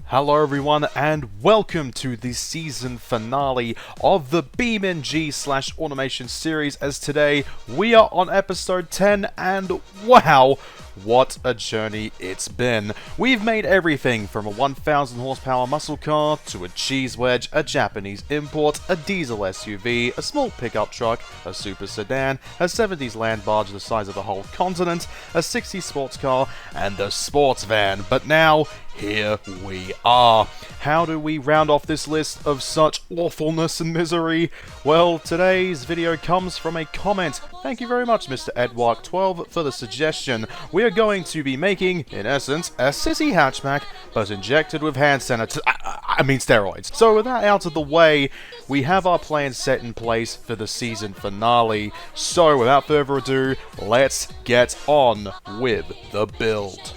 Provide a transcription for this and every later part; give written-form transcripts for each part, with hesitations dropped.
Hello everyone and welcome to the season finale of the BeamNG / Automation series, as today we are on episode 10 and wow, what a journey it's been. We've made everything from a 1000 horsepower muscle car to a cheese wedge, a Japanese import, a diesel SUV, a small pickup truck, a super sedan, a 70s land barge the size of a whole continent, a 60s sports car, and a sports van. But now, here we are. How do we round off this list of such awfulness and misery? Well, today's video comes from a comment. Thank you very much, Mr. Edwark12, for the suggestion. We are going to be making, in essence, a sissy hatchback, but injected with hand sanitizer. I mean steroids. So with that out of the way, we have our plan set in place for the season finale. So without further ado, let's get on with the build.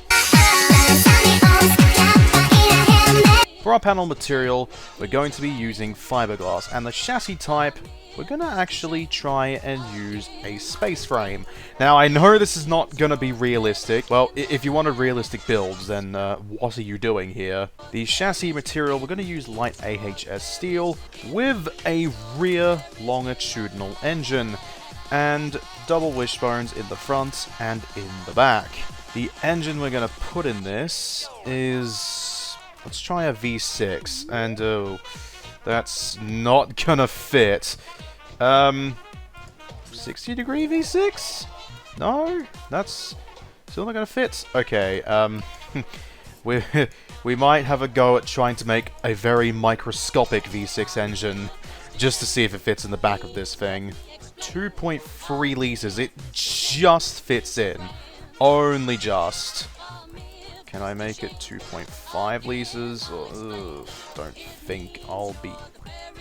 For our panel material, we're going to be using fiberglass, and the chassis type, we're going to actually try and use a space frame. Now, I know this is not going to be realistic. Well, if you wanted realistic builds, then what are you doing here? The chassis material, we're going to use light AHS steel with a rear longitudinal engine, and double wishbones in the front and in the back. The engine we're going to put in this is... let's try a V6, and oh, that's not gonna fit. 60 degree V6? No? That's still not gonna fit. Okay, we might have a go at trying to make a very microscopic V6 engine, just to see if it fits in the back of this thing. 2.3 liters, it just fits in. Only just. Can I make it 2.5 liters? Don't think I'll be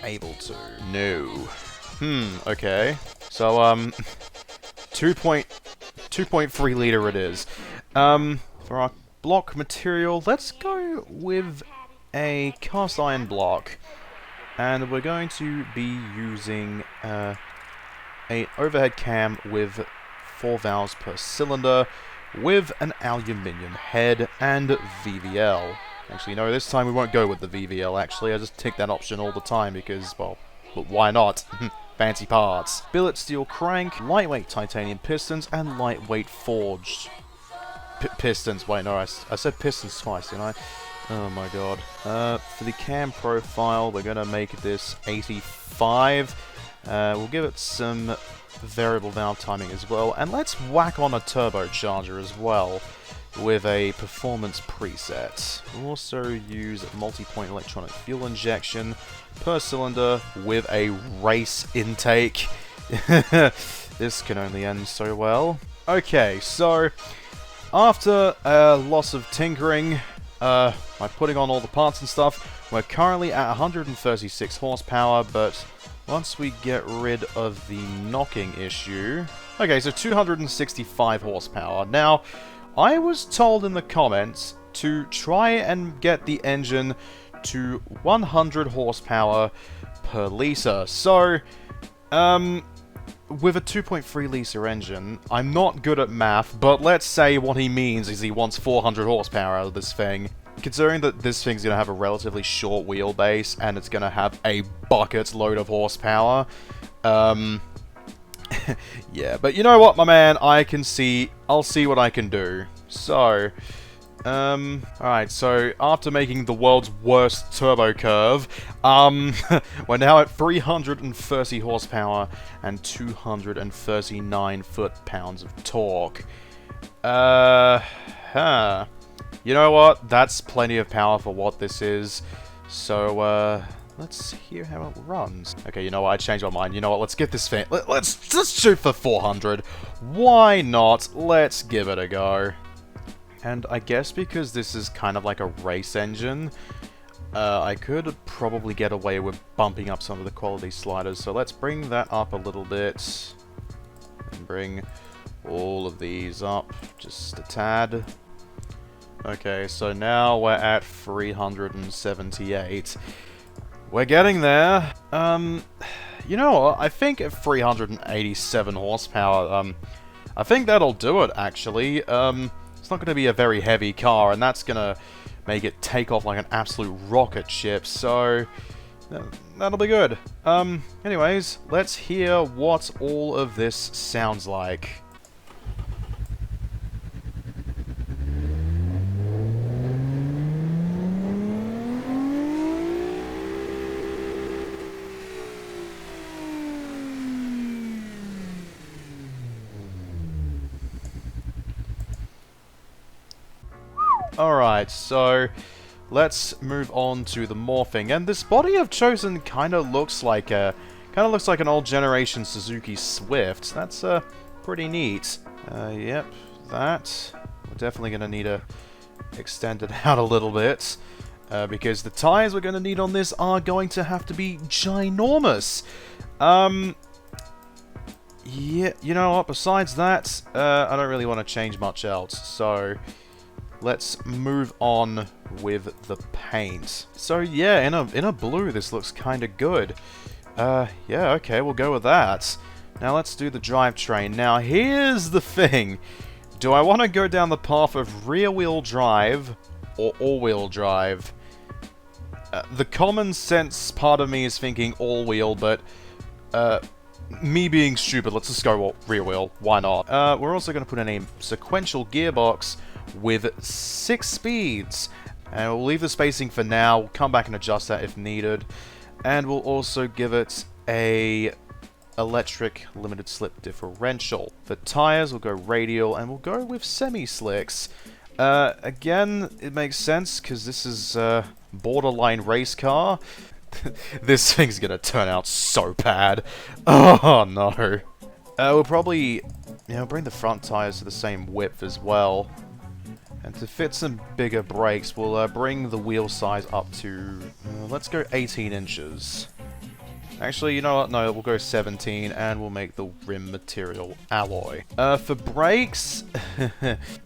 able to. No. Okay. So, 2.3 liter it is. For our block material, let's go with a cast iron block. And we're going to be using an overhead cam with 4 valves per cylinder, with an aluminium head and VVL. Actually, no, this time we won't go with the VVL, actually. I just take that option all the time because, well, but why not? Fancy parts. Billet steel crank, lightweight titanium pistons, and lightweight forged pistons. Wait, no, I said pistons twice, didn't I? Oh my god. For the cam profile, we're going to make this 85. We'll give it some variable valve timing as well, and let's whack on a turbocharger as well with a performance preset. We'll also use multi-point electronic fuel injection per cylinder with a race intake. This can only end so well. Okay, so after a loss of tinkering by putting on all the parts and stuff, we're currently at 136 horsepower, but once we get rid of the knocking issue... Okay, so 265 horsepower. Now, I was told in the comments to try and get the engine to 100 horsepower per liter. So, with a 2.3 liter engine, I'm not good at math, but let's say what he means is he wants 400 horsepower out of this thing. Considering that this thing's going to have a relatively short wheelbase, and it's going to have a bucket load of horsepower, yeah, but you know what, my man, I'll see what I can do. So, alright, so after making the world's worst turbo curve, we're now at 330 horsepower and 239 foot-pounds of torque. You know what? That's plenty of power for what this is. So, let's hear how it runs. Okay, you know what? I changed my mind. You know what? Let's get this thing. Let's shoot for 400. Why not? Let's give it a go. And I guess because this is kind of like a race engine, I could probably get away with bumping up some of the quality sliders. So let's bring that up a little bit. And bring all of these up just a tad. Okay, so now we're at 378. We're getting there. You know what? I think at 387 horsepower, I think that'll do it, actually. It's not going to be a very heavy car, and that's going to make it take off like an absolute rocket ship, so that'll be good. Anyways, let's hear what all of this sounds like. Alright, so let's move on to the morphing, and this body I've chosen kind of looks like an old generation Suzuki Swift. That's pretty neat. Yep, that we're definitely gonna need to extend it out a little bit, because the tires we're gonna need on this are going to have to be ginormous. Yeah, you know what? Besides that, I don't really want to change much else, so let's move on with the paint. So yeah, in a blue, this looks kind of good. Yeah, okay, we'll go with that. Now let's do the drivetrain. Now here's the thing. Do I want to go down the path of rear-wheel drive or all-wheel drive? The common sense part of me is thinking all-wheel, but me being stupid, let's just go rear-wheel. Why not? We're also going to put in a sequential gearbox with 6 speeds, and we'll leave the spacing for now. We'll come back and adjust that if needed, and we'll also give it a electric limited slip differential. For tires, we'll go radial, and we'll go with semi-slicks. Again, it makes sense because this is a borderline race car. This thing's gonna turn out so bad. Oh no. We'll probably, bring the front tires to the same width as well. And to fit some bigger brakes, we'll bring the wheel size up to, let's go 18 inches. Actually, you know what? No, we'll go 17, and we'll make the rim material alloy. For brakes,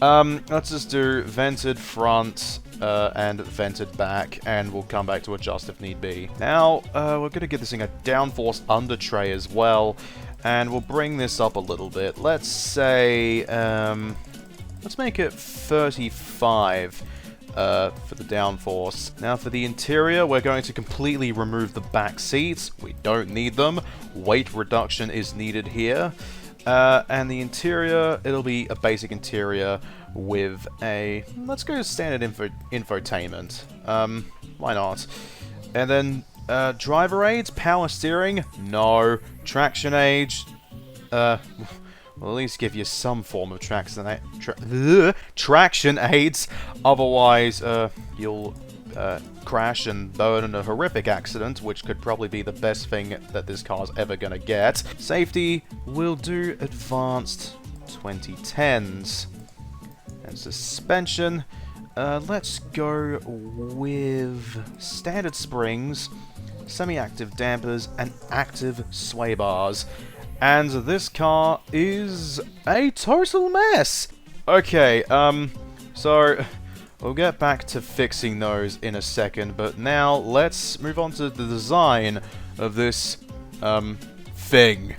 let's just do vented front and vented back, and we'll come back to adjust if need be. Now, we're going to give this thing a downforce under tray as well, and we'll bring this up a little bit. Let's say, let's make it 35 for the downforce. Now for the interior, we're going to completely remove the back seats. We don't need them. Weight reduction is needed here. And the interior, it'll be a basic interior with a, let's go standard infotainment. Why not? And then driver aids, power steering, no. Traction aids, we'll at least give you some form of traction aids, otherwise you'll crash and burn in a horrific accident, which could probably be the best thing that this car's ever gonna get. Safety, we'll do advanced 2010s. And suspension, let's go with standard springs, semi-active dampers, and active sway bars. And this car is a total mess! Okay, so we'll get back to fixing those in a second, but now let's move on to the design of this, thing.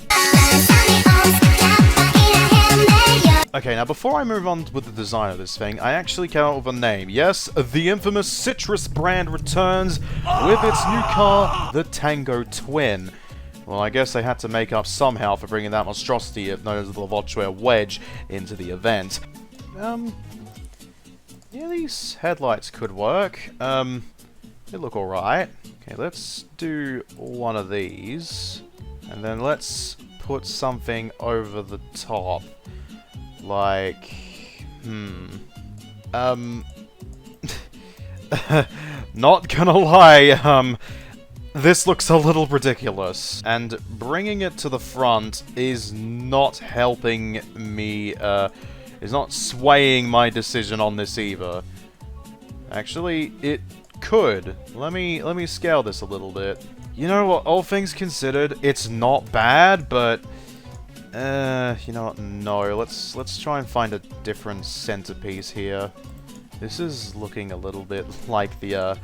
Okay, now before I move on with the design of this thing, I actually came up with a name. Yes, the infamous Citrus brand returns with its new car, the Tango Twin. Well, I guess they had to make up somehow for bringing that monstrosity known as the Volkswagen Wedge into the event. Yeah, these headlights could work. They look alright. Okay, let's do one of these. And then let's put something over the top. Like, not gonna lie, this looks a little ridiculous, and bringing it to the front is not helping me, is not swaying my decision on this either. Actually, it could. Let me scale this a little bit. You know what, all things considered, it's not bad, but, you know what, no, let's try and find a different centerpiece here. This is looking a little bit like the,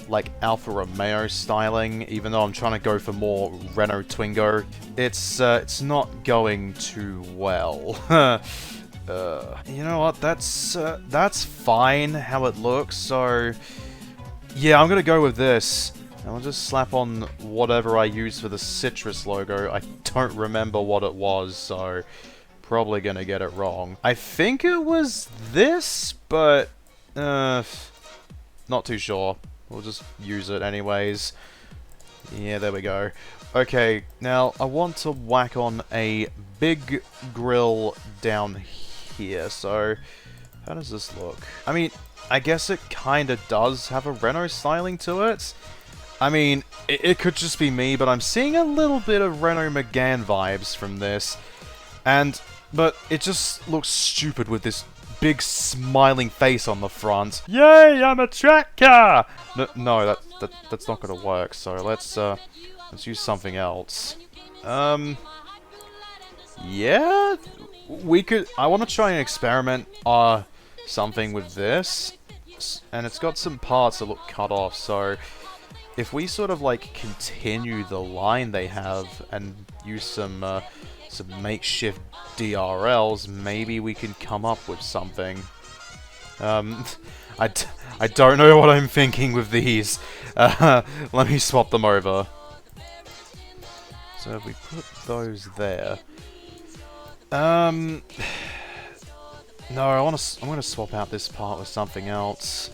like Alfa Romeo styling, even though I'm trying to go for more Renault Twingo. It's not going too well. You know what? That's fine how it looks. So, yeah, I'm gonna go with this. And I'll just slap on whatever I used for the citrus logo. I don't remember what it was, so probably gonna get it wrong. I think it was this, but not too sure. We'll just use it anyways. Yeah, there we go. Okay, now I want to whack on a big grill down here, so how does this look? I mean, I guess it kinda does have a Renault styling to it. I mean, it could just be me, but I'm seeing a little bit of Renault Megane vibes from this. But it just looks stupid with this big smiling face on the front. Yay, I'm a track car! No, that's not gonna work, so let's use something else. Yeah? I want to try and experiment, something with this. And it's got some parts that look cut off, so if we sort of like continue the line they have and use some makeshift DRLs, maybe we can come up with something. I don't know what I'm thinking with these. Let me swap them over. So if we put those there. No, I'm gonna swap out this part with something else.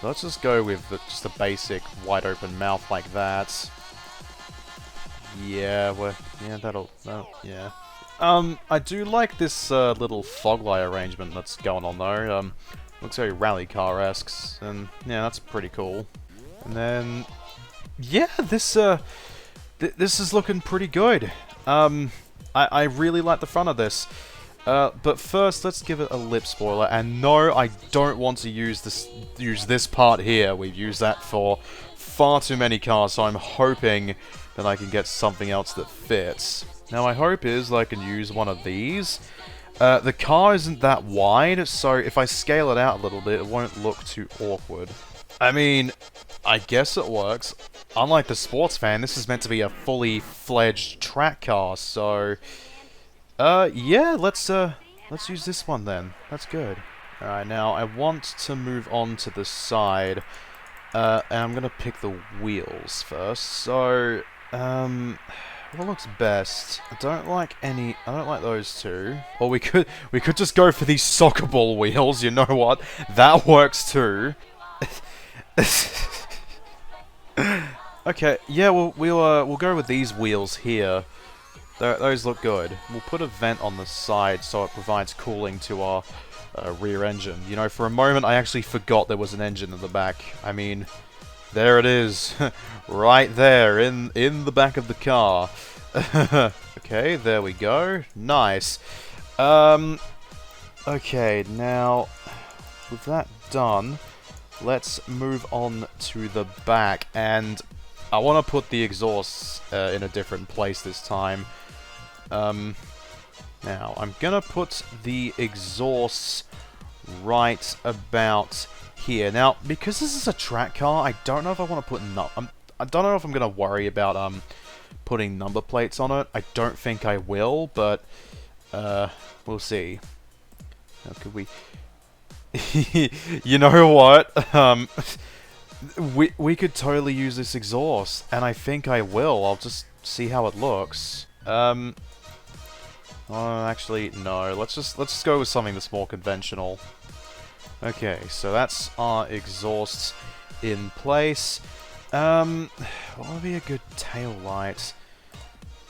Let's just go with just a basic wide open mouth like that. Yeah, yeah. I do like this little fog light arrangement that's going on though. Looks very rally car-esque, and yeah, that's pretty cool. And then, yeah, this is looking pretty good. I really like the front of this. But first, let's give it a lip spoiler. And no, I don't want to use this part here. We've used that for far too many cars, so I'm hoping that I can get something else that fits. Now, my hope is that I can use one of these. The car isn't that wide, so if I scale it out a little bit, it won't look too awkward. I mean, I guess it works. Unlike the sports fan, this is meant to be a fully fledged track car, so yeah, let's use this one then. That's good. Alright, now I want to move on to the side, and I'm gonna pick the wheels first. So, what looks best? I don't like those two. Or we could just go for these soccer ball wheels, you know what? That works too. Okay, yeah, we'll go with these wheels here. Those look good. We'll put a vent on the side so it provides cooling to our rear engine. You know, for a moment I actually forgot there was an engine in the back. I mean, there it is. Right there, in the back of the car. Okay, there we go. Nice. Okay, now, with that done, let's move on to the back. And I want to put the exhausts in a different place this time. Now, I'm gonna put the exhausts right about here. Now, because this is a track car, I don't know if I want to put I don't know if I'm gonna worry about putting number plates on it. I don't think I will, but we'll see. How could we? You know what? We could totally use this exhaust, and I think I will. I'll just see how it looks. Oh, actually, no. Let's just go with something that's more conventional. Okay, so that's our exhausts in place. What would be a good tail light?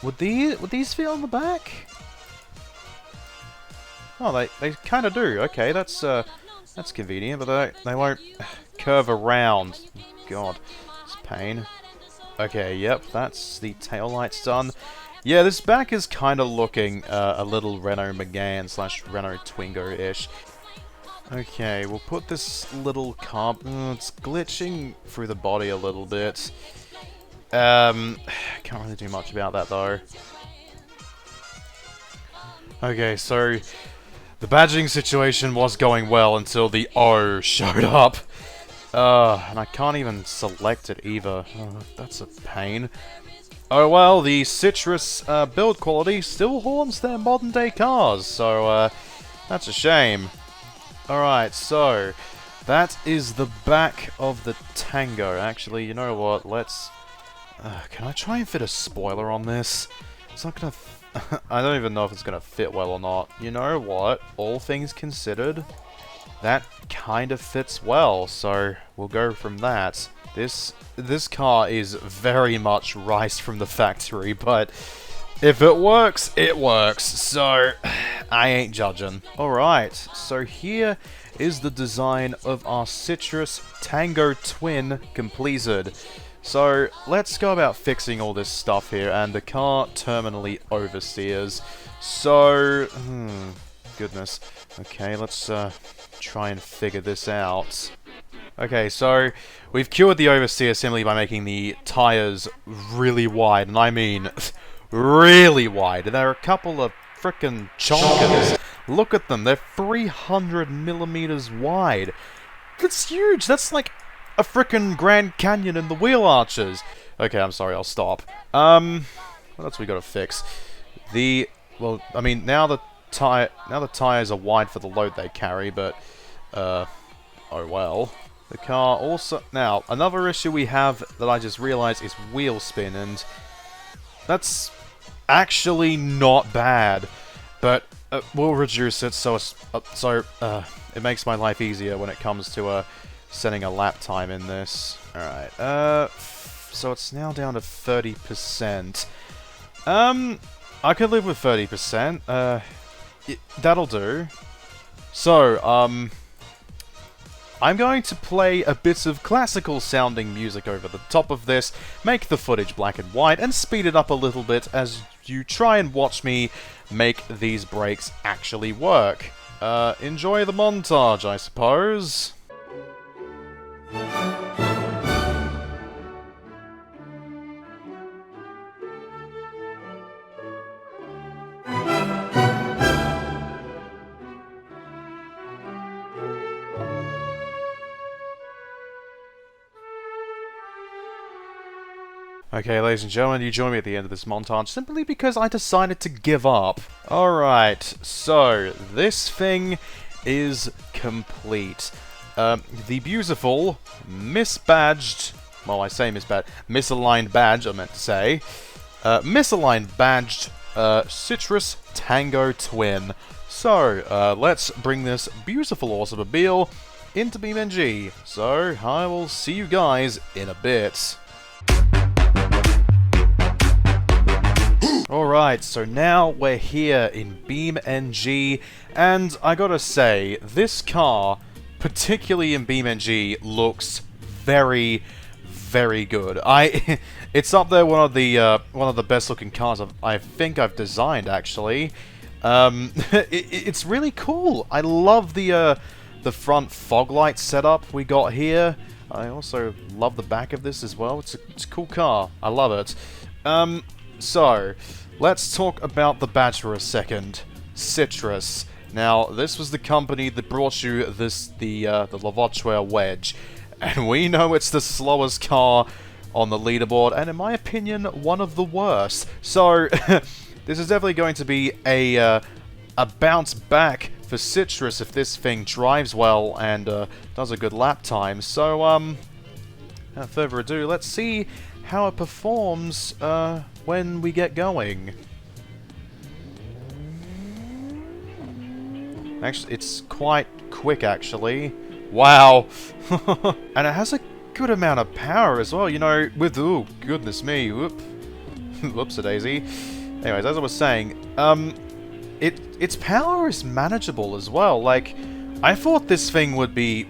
Would these fit on the back? Oh, they kind of do. Okay, that's convenient, but they won't curve around. God, it's a pain. Okay, yep, that's the tail lights done. Yeah, this back is kind of looking a little Renault Megane / Renault Twingo-ish. Okay, we'll put this little car... it's glitching through the body a little bit. Can't really do much about that, though. Okay, so... the badging situation was going well until the O showed up. And I can't even select it either. Oh, that's a pain. Oh well, the citrus build quality still haunts their modern day cars, so That's a shame. Alright, so that is the back of the Tango. Actually, you know what? Let's... can I try and fit a spoiler on this? It's not gonna... I don't even know if it's gonna fit well or not. You know what? All things considered, that kind of fits well, so we'll go from that. This car is very much rice from the factory, but if it works, it works, so I ain't judging. Alright, so here is the design of our Citrus Tango Twin completed. So let's go about fixing all this stuff here, and the car terminally oversteers. So, goodness. Okay, let's try and figure this out. Okay, so we've cured the oversteer simply by making the tires really wide, and I mean really wide. They're a couple of frickin' chonkers. Look at them, they're 300 millimeters wide. That's huge, that's like a frickin' Grand Canyon in the wheel arches. Okay, I'm sorry, I'll stop. What else we gotta fix? Well, I mean, now the tires are wide for the load they carry, but, oh well. The car also... Now, another issue we have that I just realized is wheel spin, and that's actually not bad, but we'll reduce it so it makes my life easier when it comes to setting a lap time in this. Alright, so it's now down to 30%. I could live with 30%. That'll do. So, I'm going to play a bit of classical sounding music over the top of this, make the footage black and white, and speed it up a little bit as you try and watch me make these brakes actually work. Enjoy the montage, I suppose. Okay, ladies and gentlemen, you join me at the end of this montage simply because I decided to give up. Alright, so this thing is complete. The beautiful, misbadged, well, I say misaligned badge, I meant to say, misaligned badged Citrus Tango Twin. So, let's bring this beautiful automobile into BeamNG. So, I will see you guys in a bit. Alright, so now we're here in BeamNG, and I gotta say, this car, particularly in BeamNG, looks very, very good. It's up there one of the best looking cars I think I've designed, actually. It's really cool. I love the front fog light setup we got here. I also love the back of this as well. It's a cool car. I love it. So, let's talk about the badge for a second. Citrus. Now, this was the company that brought you the Lavoie Wedge, and we know it's the slowest car on the leaderboard, and in my opinion, one of the worst. So, this is definitely going to be a bounce back for Citrus if this thing drives well and does a good lap time. So, without further ado, let's see how it performs when we get going. Actually, it's quite quick, actually. Wow! And it has a good amount of power as well, you know, with... Ooh, goodness me, whoop. Whoops-a-daisy. Anyways, as I was saying, its power is manageable as well. Like, I thought this thing would be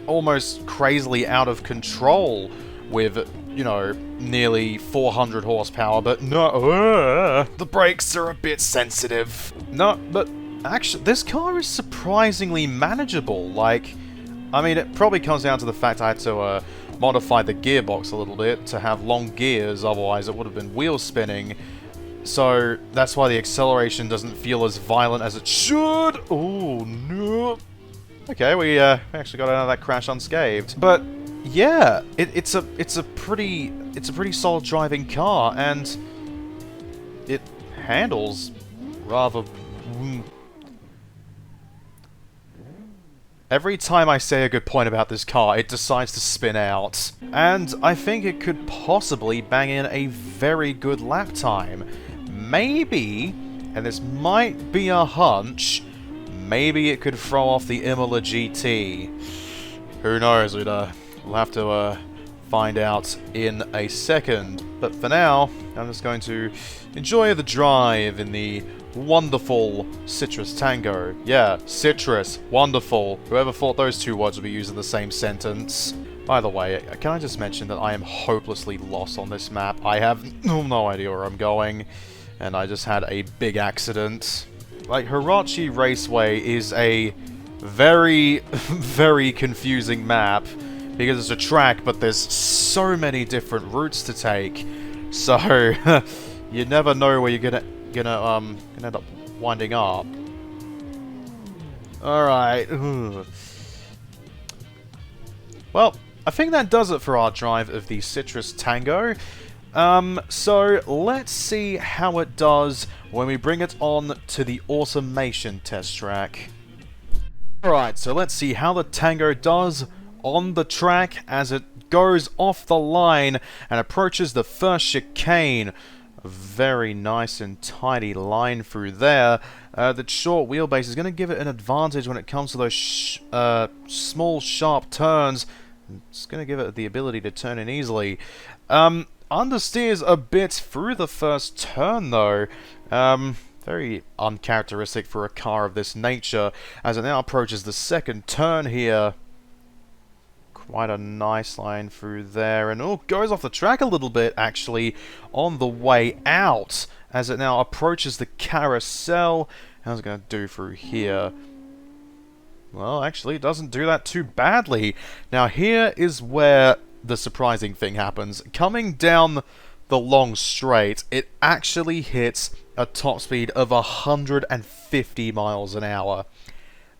almost crazily out of control with, you know, nearly 400 horsepower, but no, the brakes are a bit sensitive. No, but actually, this car is surprisingly manageable. Like, I mean, it probably comes down to the fact I had to modify the gearbox a little bit to have long gears, otherwise it would have been wheel spinning. So, that's why the acceleration doesn't feel as violent as it should. Oh, no. Okay, we actually got out of that crash unscathed. But yeah, it's a pretty solid driving car, and it handles rather Every time I say a good point about this car, it decides to spin out. And I think it could possibly bang in a very good lap time. Maybe, and this might be a hunch, maybe it could throw off the Imola GT. Who knows, we'll have to find out in a second. But for now, I'm just going to enjoy the drive in the wonderful Citrus Tango. Yeah, Citrus, wonderful. Whoever thought those two words would be used in the same sentence. By the way, can I just mention that I am hopelessly lost on this map? I have no idea where I'm going, and I just had a big accident. Like, Hirachi Raceway is a very, very confusing map, because it's a track, but there's so many different routes to take. So, you never know where you're gonna end up winding up. Alright. Well, I think that does it for our drive of the Citrus Tango. So let's see how it does when we bring it on to the automation test track. Alright, so let's see how the Tango does on the track as it goes off the line and approaches the first chicane. A very nice and tidy line through there. The short wheelbase is going to give it an advantage when it comes to those small, sharp turns. It's going to give it the ability to turn in easily. Understeers a bit through the first turn, though. Very uncharacteristic for a car of this nature, as it now approaches the second turn here. Quite a nice line through there, and goes off the track a little bit, actually, on the way out, as it now approaches the carousel. How's it going to do through here? Well, actually, it doesn't do that too badly. Now, here is where the surprising thing happens. Coming down the long straight, it actually hits a top speed of 150 miles an hour.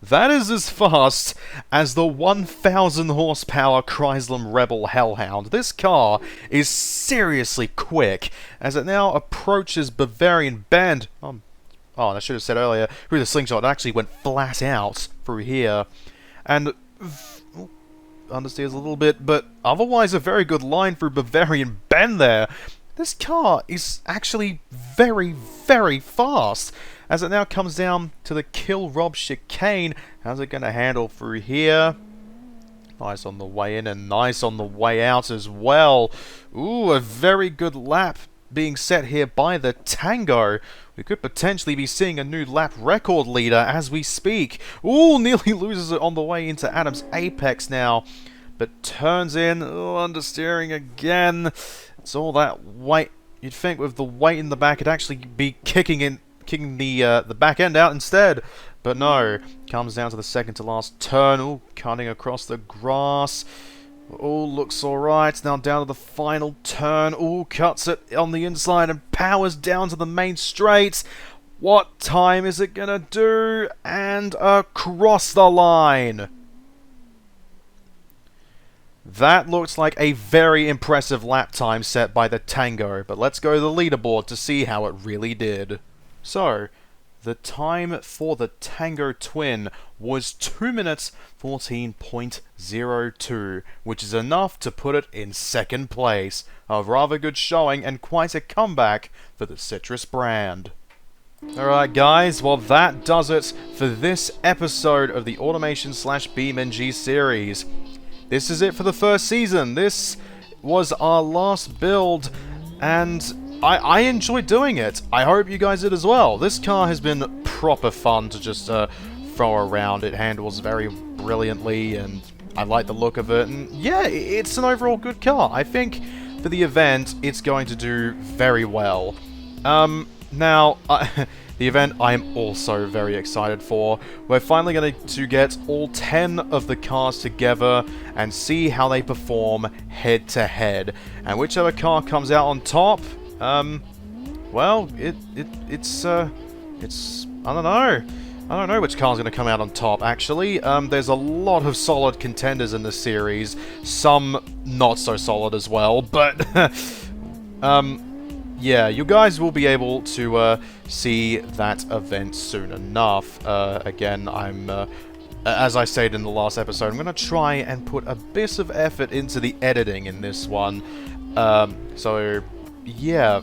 That is as fast as the 1,000 horsepower Chrysler Rebel Hellhound. This car is seriously quick as it now approaches Bavarian Bend. Oh, I should have said earlier, through the slingshot, it actually went flat out through here. And understeers a little bit, but otherwise a very good line through Bavarian Bend there. This car is actually very, very fast. As it now comes down to the Kill Rob chicane, how's it going to handle through here? Nice on the way in and nice on the way out as well. Ooh, a very good lap being set here by the Tango. We could potentially be seeing a new lap record leader as we speak. Ooh, nearly loses it on the way into Adam's Apex now. But turns in, understeering again. It's all that weight. You'd think with the weight in the back it'd actually be kicking the back end out instead. But no, comes down to the second to last turn. Ooh, cutting across the grass. Oh, looks alright. Now down to the final turn. Oh, cuts it on the inside and powers down to the main straight. What time is it gonna do? And across the line. That looks like a very impressive lap time set by the Tango, but let's go to the leaderboard to see how it really did. So, the time for the Tango Twin was 2 minutes 14.02, which is enough to put it in second place. A rather good showing and quite a comeback for the Citrus brand. Alright guys, well that does it for this episode of the Automation/BeamNG series. This is it for the first season. This was our last build, and I enjoyed doing it. I hope you guys did as well. This car has been proper fun to just throw around. It handles very brilliantly, and I like the look of it. And yeah, it's an overall good car. I think for the event, it's going to do very well. Now, the event I'm also very excited for. We're finally going to get all 10 of the cars together and see how they perform head to head. And whichever car comes out on top, well, it's I don't know. I don't know which car's going to come out on top, actually. There's a lot of solid contenders in this series. Some not so solid as well, but yeah, you guys will be able to see that event soon enough. Again, I'm as I said in the last episode, I'm going to try and put a bit of effort into the editing in this one. So, yeah,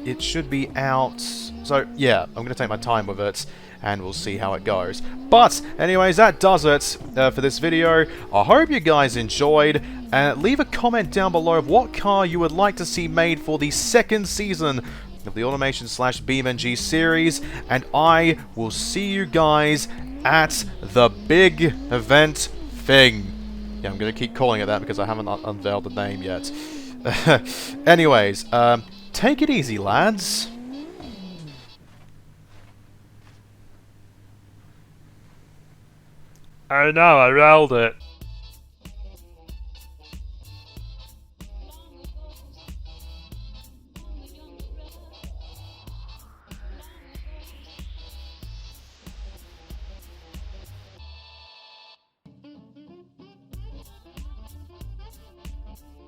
it should be out. So, yeah, I'm going to take my time with it, and we'll see how it goes. But, anyways, that does it for this video. I hope you guys enjoyed. Leave a comment down below of what car you would like to see made for the second season of the Automation / BeamNG series. And I will see you guys at the big event thing. Yeah, I'm going to keep calling it that because I haven't unveiled the name yet. Anyways, take it easy, lads. I know, I rolled it.